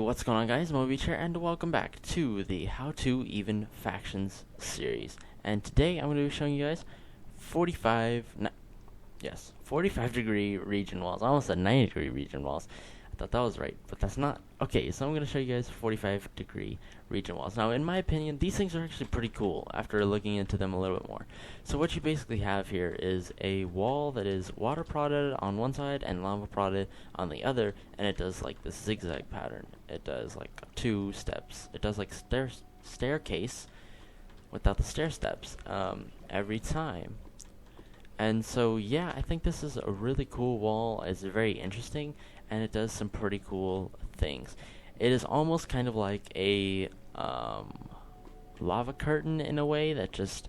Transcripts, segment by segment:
what's going on, guys? Moab here, and welcome back to the How to Even Factions series. And today I'm going to be showing you guys 45 degree region walls. I almost said 90 degree region walls. I thought that was right, but that's not. Okay, so I'm going to show you guys 45 degree region walls. Now, in my opinion, these things are actually pretty cool after looking into them a little bit more. So what you basically have here is a wall that is water prodded on one side and lava prodded on the other, and it does like this zigzag pattern. It does like 2 steps. It does like staircase without the stair steps every time. And so, yeah, I think this is a really cool wall. It's very interesting, and it does some pretty cool things. It is almost kind of like a lava curtain in a way that just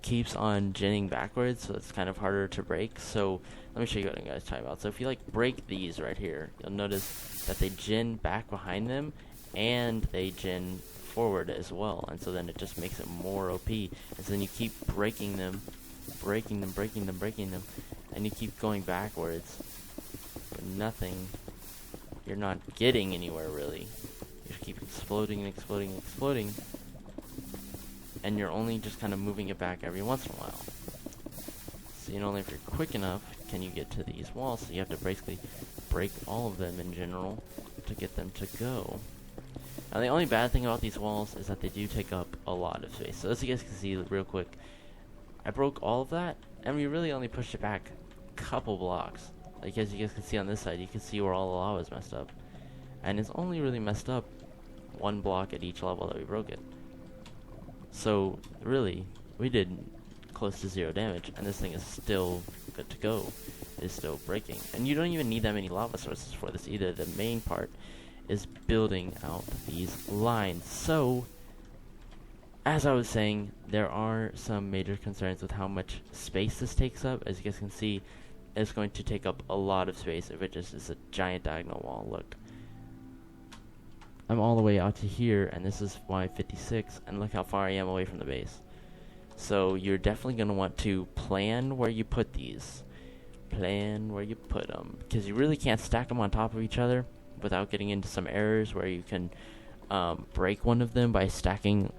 keeps on ginning backwards, so it's kind of harder to break. So let me show you what I'm guys talking about. So if you like break these right here, you'll notice that they gin back behind them, and they gin forward as well. And so then it just makes it more OP. And so then you keep breaking them, and you keep going backwards, but nothing. You're not getting anywhere really. You just keep exploding and exploding and exploding, and you're only just kind of moving it back every once in a while. So only if you're quick enough can you get to these walls. So you have to basically break all of them in general to get them to go. Now the only bad thing about these walls is that they do take up a lot of space. So as you guys can see real quick, I broke all of that, and we really only pushed it back a couple blocks. Like as you guys can see on this side, you can see where all the lava is messed up. And it's only really messed up 1 block at each level that we broke it. So really, we did close to 0 damage, and this thing is still good to go. It's still breaking. And you don't even need that many lava sources for this either. The main part is building out these lines. So, as I was saying, there are some major concerns with how much space this takes up. As you guys can see, it's going to take up a lot of space if it just is a giant diagonal wall. Look, I'm all the way out to here, and this is my 56, and look how far I am away from the base. So you're definitely going to want to plan where you put these. Plan where you put them, because you really can't stack them on top of each other without getting into some errors where you can break one of them by stacking.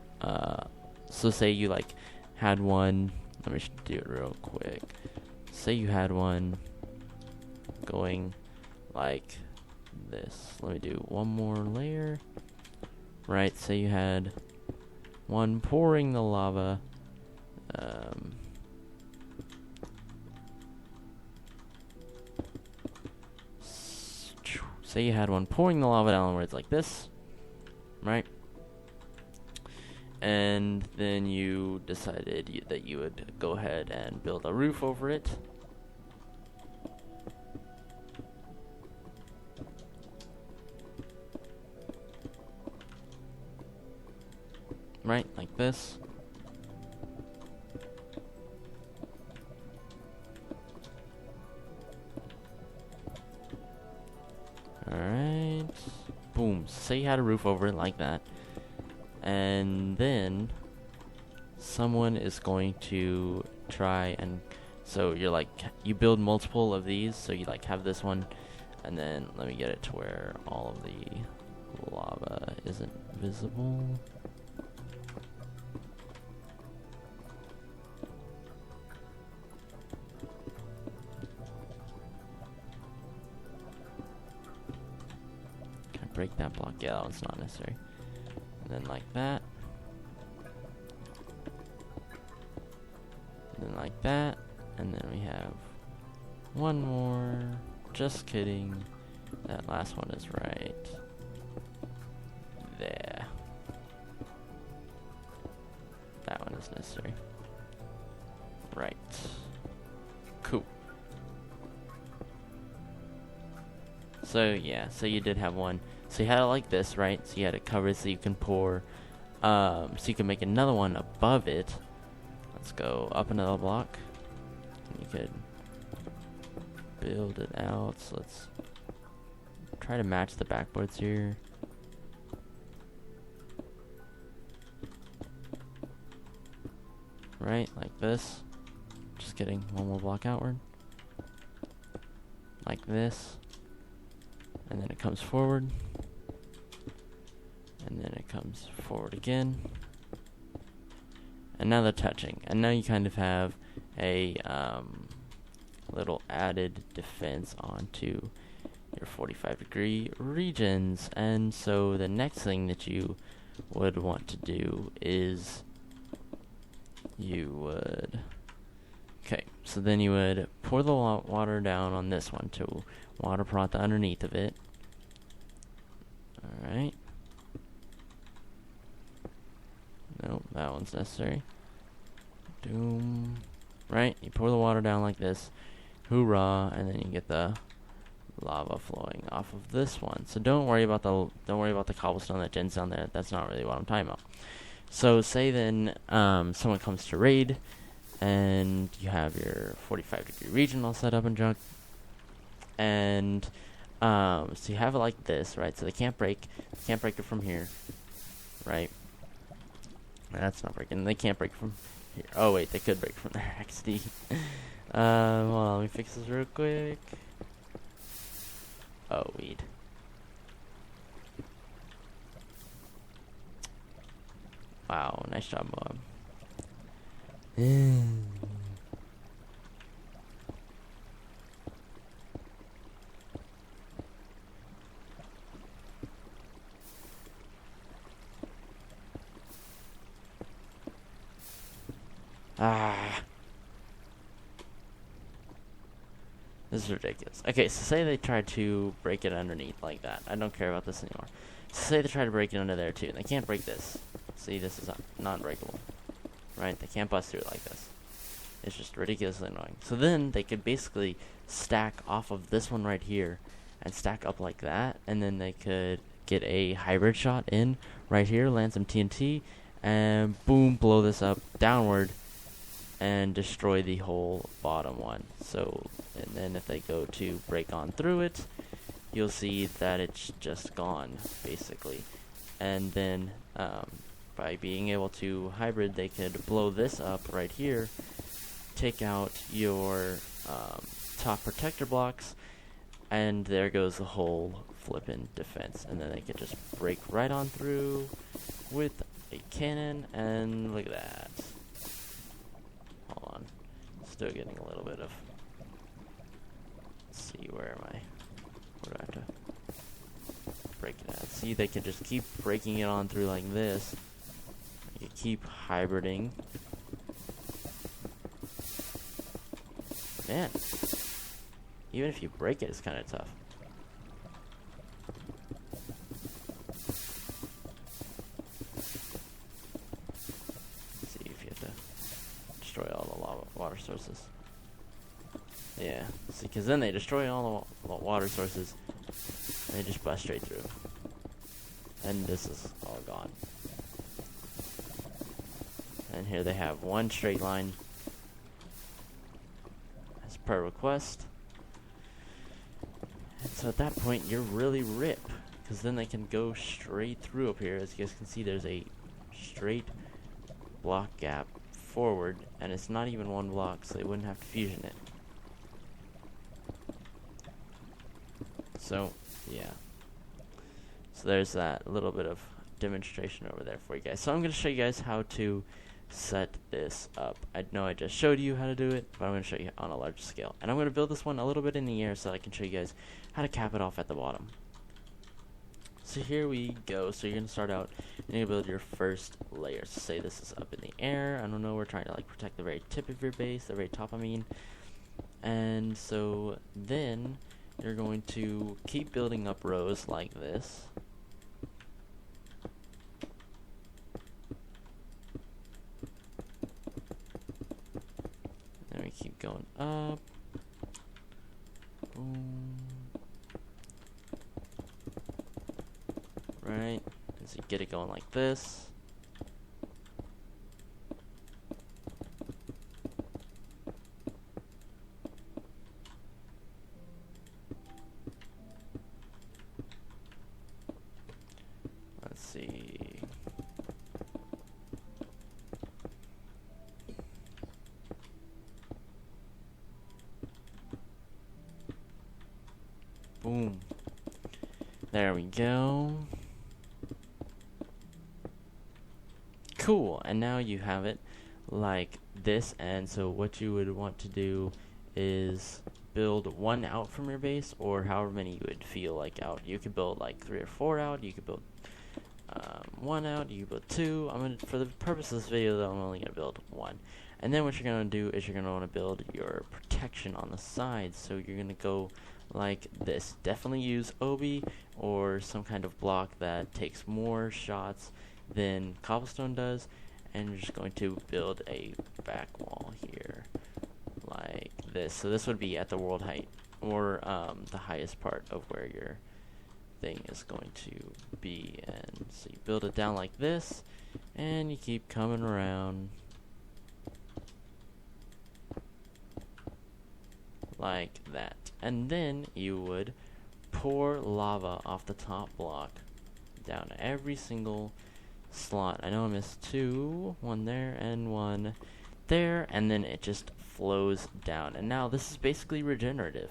So say you like had one, let me do it real quick. Say you had one going like this. Let me do one more layer. Right, say you had one pouring the lava. Say you had one pouring the lava downwards like this, right? And then you decided that you would go ahead and build a roof over it. Right, like this. Alright. Boom. Say you had a roof over it like that. And then someone is going to try and, so you're like, you build multiple of these, so you like have this one, and then let me get it to where all of the lava isn't visible. Can I break that block? Yeah, that one's not necessary. And then like that. And then like that. And then we have one more. Just kidding. That last one is right there. That one is necessary. Right. Cool. So yeah, so you did have one. So you had it like this, right? So you had it covered so you can pour, so you can make another one above it. Let's go up another block. You could build it out. So let's try to match the backboards here. Right, like this. Just kidding, one more block outward. Like this. And then it comes forward. comes forward again. And now they're touching. And now you kind of have a little added defense onto your 45-degree regions. And so the next thing that you would want to do is okay, so then you would pour the water down on this one to water prot the underneath of it. Alright. Nope, that one's necessary. Doom. Right, you pour the water down like this. Hoorah, and then you get the lava flowing off of this one. So don't worry about the cobblestone that gens down there. That's not really what I'm talking about. So say then someone comes to raid, and you have your 45-degree region all set up and junk, and so you have it like this, right? So they can't break it from here, right? That's not breaking. They can't break from here. Oh wait, they could break from there. XD. Hold on, let me fix this real quick. Oh, weed. Wow, nice job, Moab. This is ridiculous. Okay, so say they try to break it underneath like that. I don't care about this anymore. So say they try to break it under there too, and they can't break this. See, this is non-breakable. Right? They can't bust through it like this. It's just ridiculously annoying. So then they could basically stack off of this one right here and stack up like that, and then they could get a hybrid shot in right here, land some TNT, and boom, blow this up downward and destroy the whole bottom one. So, and then if they go to break on through it, you'll see that it's just gone, basically. And then by being able to hybrid, they could blow this up right here, take out your top protector blocks, and there goes the whole flippin' defense. And then they could just break right on through with a cannon, and look at that. Hold on, still getting a little bit of, let's see, where am I? Where do I have to break it at? See, they can just keep breaking it on through like this. You keep hybriding. Man, even if you break it, it's kind of tough. Let's see if you have to destroy all the lava water sources. Yeah, see, because then they destroy all the water sources, and they just bust straight through. And this is all gone. And here they have one straight line as per request. And so at that point, you're really rip, because then they can go straight through up here. As you guys can see, there's a straight block gap forward, and it's not even one block, so they wouldn't have to fusion it. So, yeah. So there's that little bit of demonstration over there for you guys. So I'm going to show you guys how to set this up. I know I just showed you how to do it, but I'm going to show you on a larger scale. And I'm going to build this one a little bit in the air so that I can show you guys how to cap it off at the bottom. So here we go. So you're going to start out and you're going to build your first layer. So say this is up in the air. I don't know, we're trying to like protect the very tip of your base, the very top I mean. And so then you're going to keep building up rows like this. Then we keep going up. Boom. Right, as you get it going like this. Let's see. Boom. There we go. Cool, and now you have it like this, and so what you would want to do is build one out from your base, or however many you would feel like out. You could build like 3 or 4 out, you could build one out, you could build 2. For the purpose of this video though, I'm only going to build 1. And then what you're going to do is you're going to want to build your protection on the sides, so you're going to go like this. Definitely use Obi or some kind of block that takes more shots than cobblestone does, and you're just going to build a back wall here like this. So this would be at the world height, or the highest part of where your thing is going to be. And so you build it down like this, and you keep coming around like that, and then you would pour lava off the top block down every single slot. I know I missed 2, 1 there and 1 there, and then it just flows down. And now this is basically regenerative.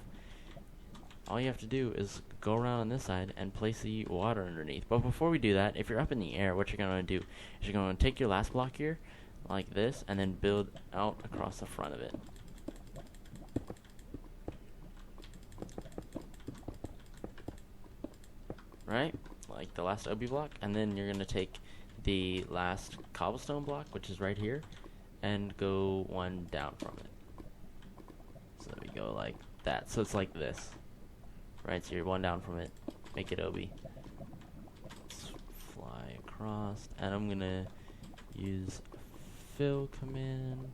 All you have to do is go around on this side and place the water underneath. But before we do that, if you're up in the air, what you're going to do is you're going to take your last block here like this, and then build out across the front of it. Right? Like the last Obi block, and then you're going to take the last cobblestone block, which is right here, and go 1 down from it. So we go like that. So it's like this. Right? So you're 1 down from it. Make it Obi. Let's fly across, and I'm going to use fill command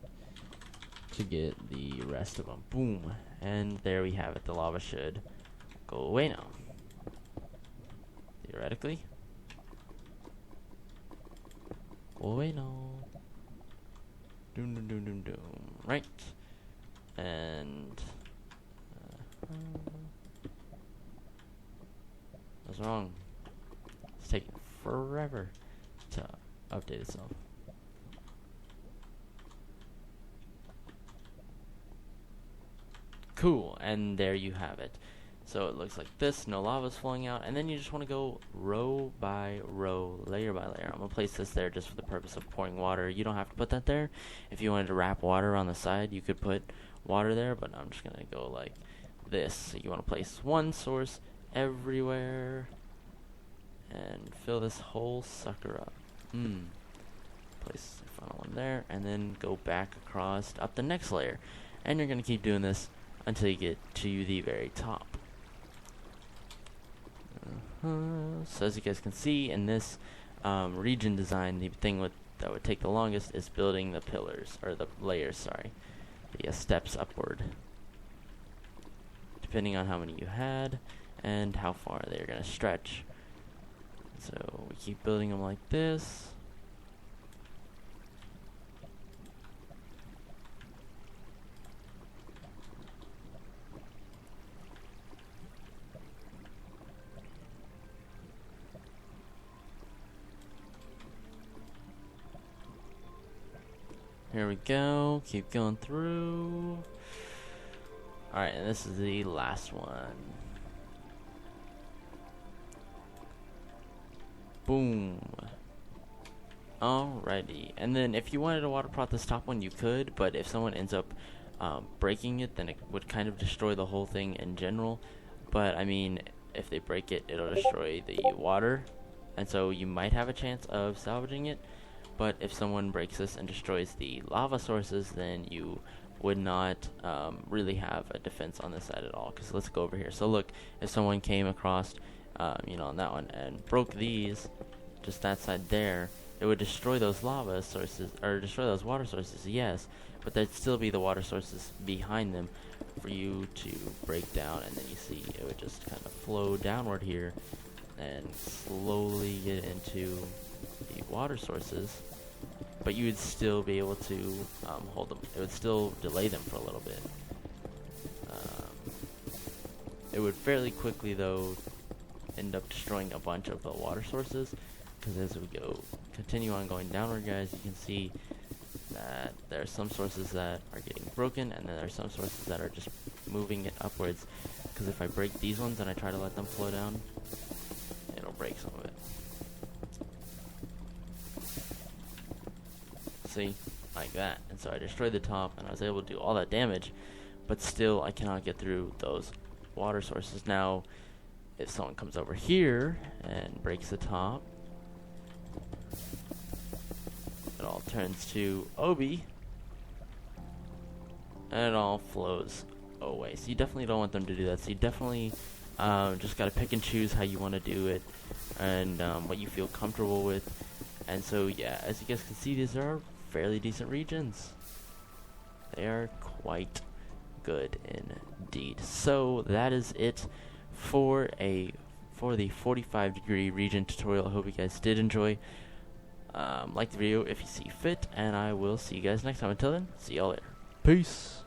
to get the rest of them. Boom. And there we have it. The lava should go away now. Theoretically. Go away now. Doom, doom, doom, doom, doom. Right. And what's wrong? It's taking forever to update itself. Cool, and there you have it. So it looks like this, no lava's flowing out, and then you just want to go row by row, layer by layer. I'm going to place this there just for the purpose of pouring water. You don't have to put that there. If you wanted to wrap water on the side, you could put water there, but I'm just going to go like this. So you want to place one source everywhere, and fill this whole sucker up. Place the final one there, and then go back across up the next layer. And you're going to keep doing this until you get to the very top. So as you guys can see in this Regen design, the thing that would take the longest is building the pillars, or the layers, sorry. The steps upward. Depending on how many you had, and how far they're going to stretch. So we keep building them like this. Here we go, keep going through. Alright, and this is the last one. Boom. Alrighty, and then if you wanted to water pot this top one, you could, but if someone ends up breaking it, then it would kind of destroy the whole thing in general. But I mean, if they break it, it'll destroy the water, and so you might have a chance of salvaging it. But if someone breaks this and destroys the lava sources, then you would not really have a defense on this side at all. Because let's go over here. So look, if someone came across, on that one and broke these, just that side there, it would destroy those lava sources, or destroy those water sources, yes. But there'd still be the water sources behind them for you to break down. And then you see it would just kind of flow downward here and slowly get into the water sources, but you would still be able to hold them. It would still delay them for a little bit. It would fairly quickly, though, end up destroying a bunch of the water sources, because as we continue on going downward, guys, you can see that there are some sources that are getting broken, and then there are some sources that are just moving it upwards, because if I break these ones and I try to let them flow down, it'll break some of it. See, like that. And so I destroyed the top, and I was able to do all that damage, but still I cannot get through those water sources. Now, if someone comes over here and breaks the top, it all turns to Obi, and it all flows away. So you definitely don't want them to do that. So you definitely just gotta pick and choose how you want to do it, and what you feel comfortable with. And so yeah, as you guys can see, these are fairly decent regions. They are quite good indeed. So that is it for the 45-degree region tutorial. I hope you guys did enjoy. Like the video if you see fit, and I will see you guys next time. Until then, see y'all later. Peace.